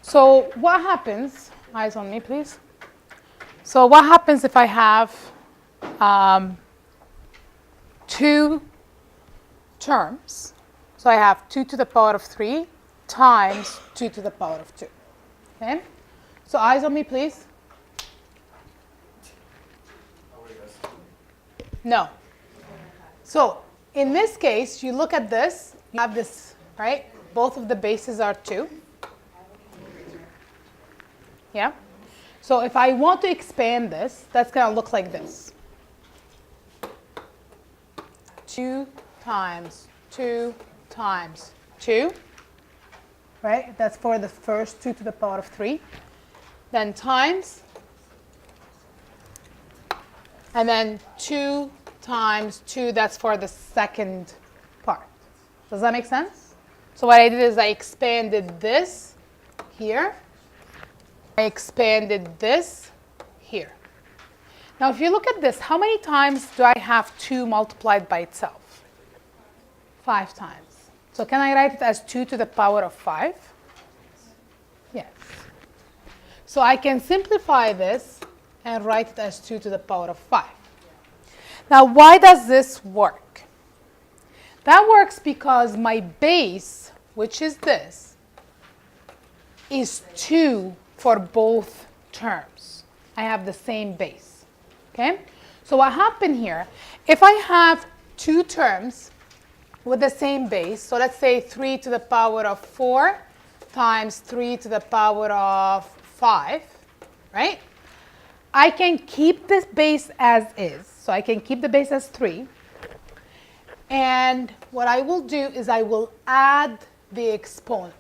So what happens, eyes on me please. So what happens if I have two terms? So I have 2 to the power of 3 times 2 to the power of 2. Okay? So eyes on me please. No. So in this case, you look at this, you have this, right? Both of the bases are 2. Yeah? So if I want to expand this, that's going to look like this. 2 times 2 times 2, right? That's for the first 2 to the power of 3. Then times, and then 2 times 2, that's for the second part. Does that make sense? So what I did is I expanded this here. I expanded this here. Now, if you look at this, how many times do I have 2 multiplied by itself? 5 times. So can I write it as 2 to the power of 5? Yes. So I can simplify this and write it as 2 to the power of 5. Now, why does this work? That works because my base, which is this, is 2 for both terms. I have the same base. Okay? So what happened here, if I have 2 terms with the same base, so let's say 3 to the power of 4 times 3 to the power of 5, right? I can keep this base as is. So I can keep the base as 3. And what I will do is I will add the exponent.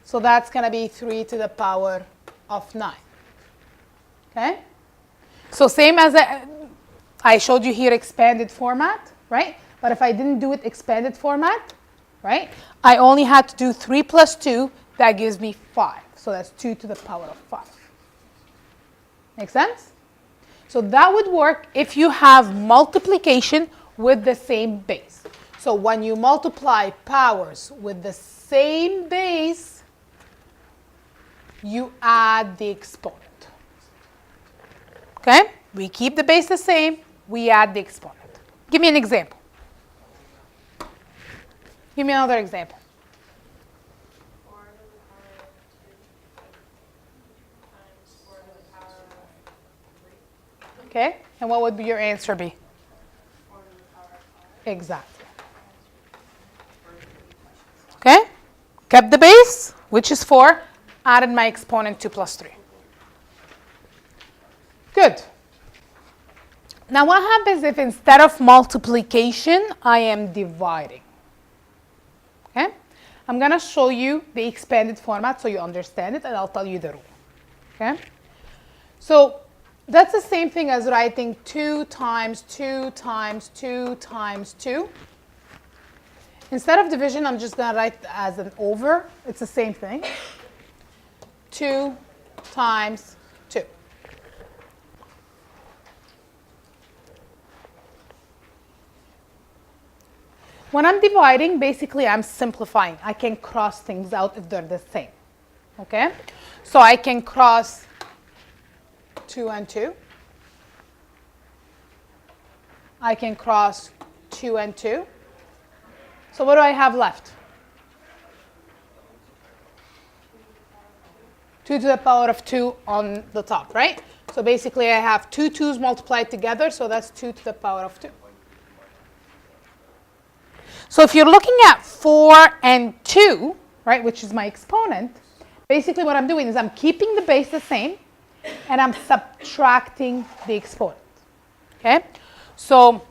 So that's going to be 3 to the power of 9. Okay? So same as I showed you here expanded format, right? But if I didn't do it expanded format, right, I only had to do 3 plus 2. That gives me 5. So that's 2 to the power of 5. Make sense? So that would work if you have multiplication with the same base. So when you multiply powers with the same base, you add the exponent. Okay? We keep the base the same. We add the exponent. Give me an example. Give me another example. Okay? And what would your answer be? Exactly. Okay? Kept the base, which is 4. Added my exponent 2 plus 3. Good. Now what happens if instead of multiplication, I am dividing? Okay? I'm going to show you the expanded format so you understand it, and I'll tell you the rule. Okay? So that's the same thing as writing 2 times 2 times 2 times 2. Instead of division, I'm just going to write it as an over. It's the same thing. 2 times 2. When I'm dividing, basically I'm simplifying. I can cross things out if they're the same. Okay? So I can cross 2 and 2. I can cross 2 and 2. So what do I have left? 2 to the power of 2 on the top, right? So basically I have 2 2's multiplied together, so that's 2 to the power of 2. So if you're looking at 4 and 2, right, which is my exponent, basically what I'm doing is I'm keeping the base the same, and I'm subtracting the exponent. Okay? So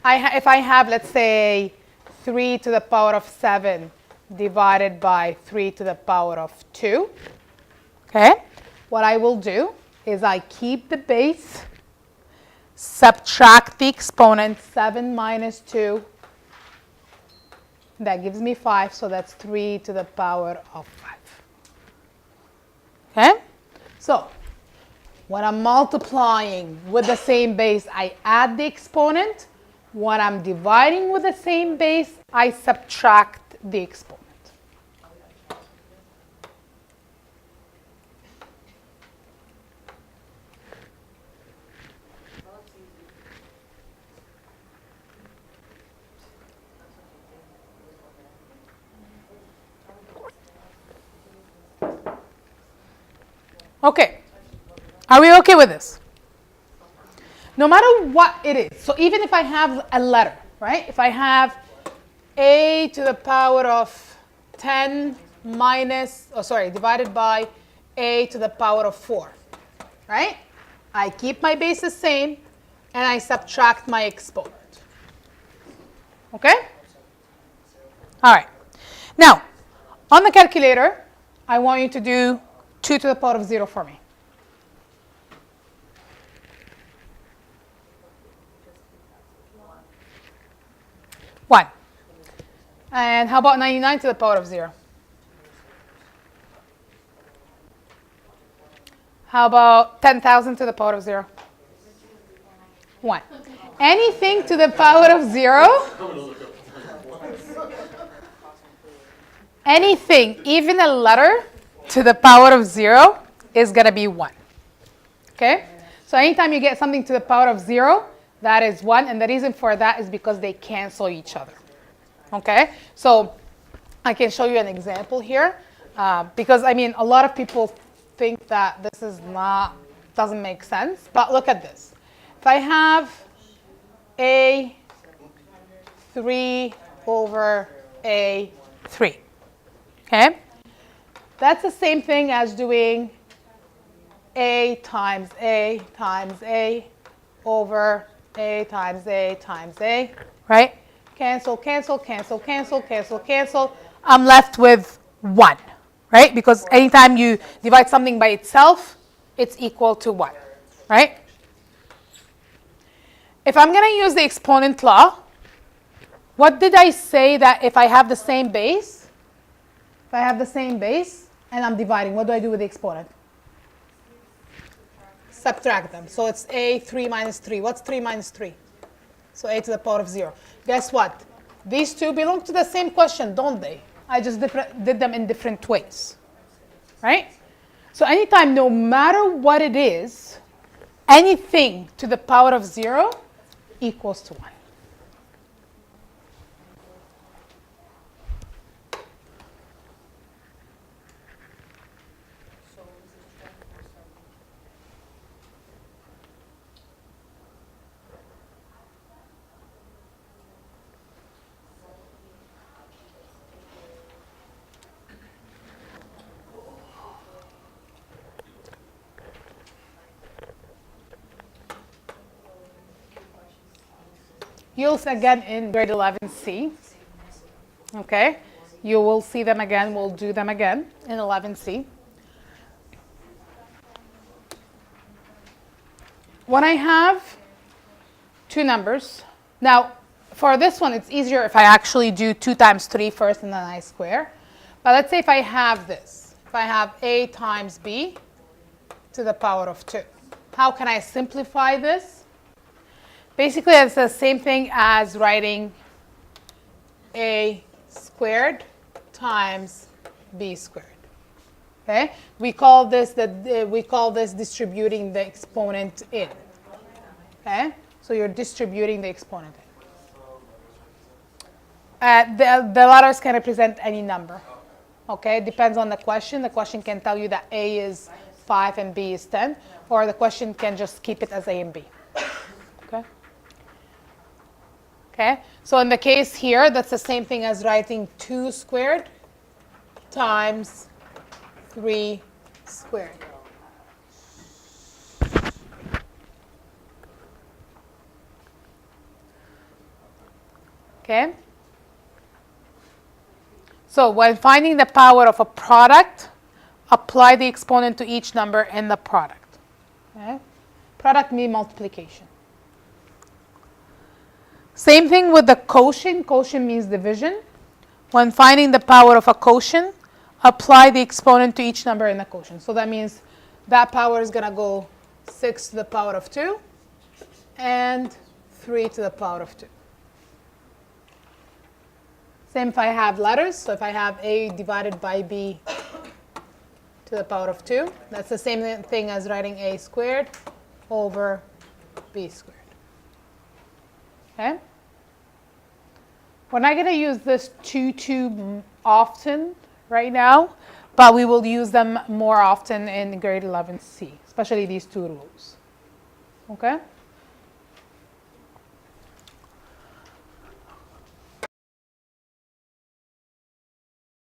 if I have, let's say, 3 to the power of 7 divided by 3 to the power of 2, okay, what I will do is I keep the base, subtract the exponent, 7 minus 2, that gives me 5, so that's 3 to the power of 5. Okay? So when I'm multiplying with the same base, I add the exponent. When I'm dividing with the same base, I subtract the exponent. Okay, are we okay with this? No matter what it is, so even if I have a letter, right? If I have a to the power of 10 minus, divided by a to the power of 4, right? I keep my base the same, and I subtract my exponent. Okay? All right. Now, on the calculator, I want you to do 2 to the power of 0 for me. One. And how about 99 to the power of 0? How about 10,000 to the power of 0? 1. Anything to the power of 0? Anything, even a letter to the power of 0 is going to be 1. Okay? So anytime you get something to the power of 0, that is 1. And the reason for that is because they cancel each other. Okay? So I can show you an example here. Because, I mean, a lot of people think that this is doesn't make sense. But look at this. If I have a 3 over a 3. Okay? That's the same thing as doing a times a times a over a times a times a, right? Cancel, cancel, cancel, cancel, cancel, cancel. I'm left with 1, right? Because anytime you divide something by itself, it's equal to 1, right? If I'm going to use the exponent law, what did I say that if I have the same base? If I have the same base and I'm dividing, what do I do with the exponent? Subtract them. So it's a 3 minus 3. What's 3 minus 3? So a to the power of 0. Guess what? These two belong to the same question, don't they? I just did them in different ways, right? So anytime, no matter what it is, anything to the power of 0 equals to 1. You'll see again in grade 11C. Okay? You will see them again. We'll do them again in 11C. When I have two numbers, now for this one it's easier if I actually do 2 times 3 first and then I square. But let's say if I have this, if I have a times b to the power of 2. How can I simplify this? Basically, it's the same thing as writing a squared times b squared. Okay? We call this distributing the exponent in. Okay? So you're distributing the exponent in. The letters can represent any number. Okay? It depends on the question. The question can tell you that a is 5 and b is 10, or the question can just keep it as a and b. Okay? Okay, so in the case here, that's the same thing as writing 2 squared times 3 squared. Okay? So when finding the power of a product, apply the exponent to each number in the product. Okay? Product means multiplication. Same thing with the quotient. Quotient means division. When finding the power of a quotient, apply the exponent to each number in the quotient. So that means that power is going to go 6 to the power of 2 and 3 to the power of 2. Same if I have letters. So if I have A divided by B to the power of 2, that's the same thing as writing A squared over B squared. Okay? We're not going to use this 2 often right now, but we will use them more often in grade 11C, especially these two rules. Okay?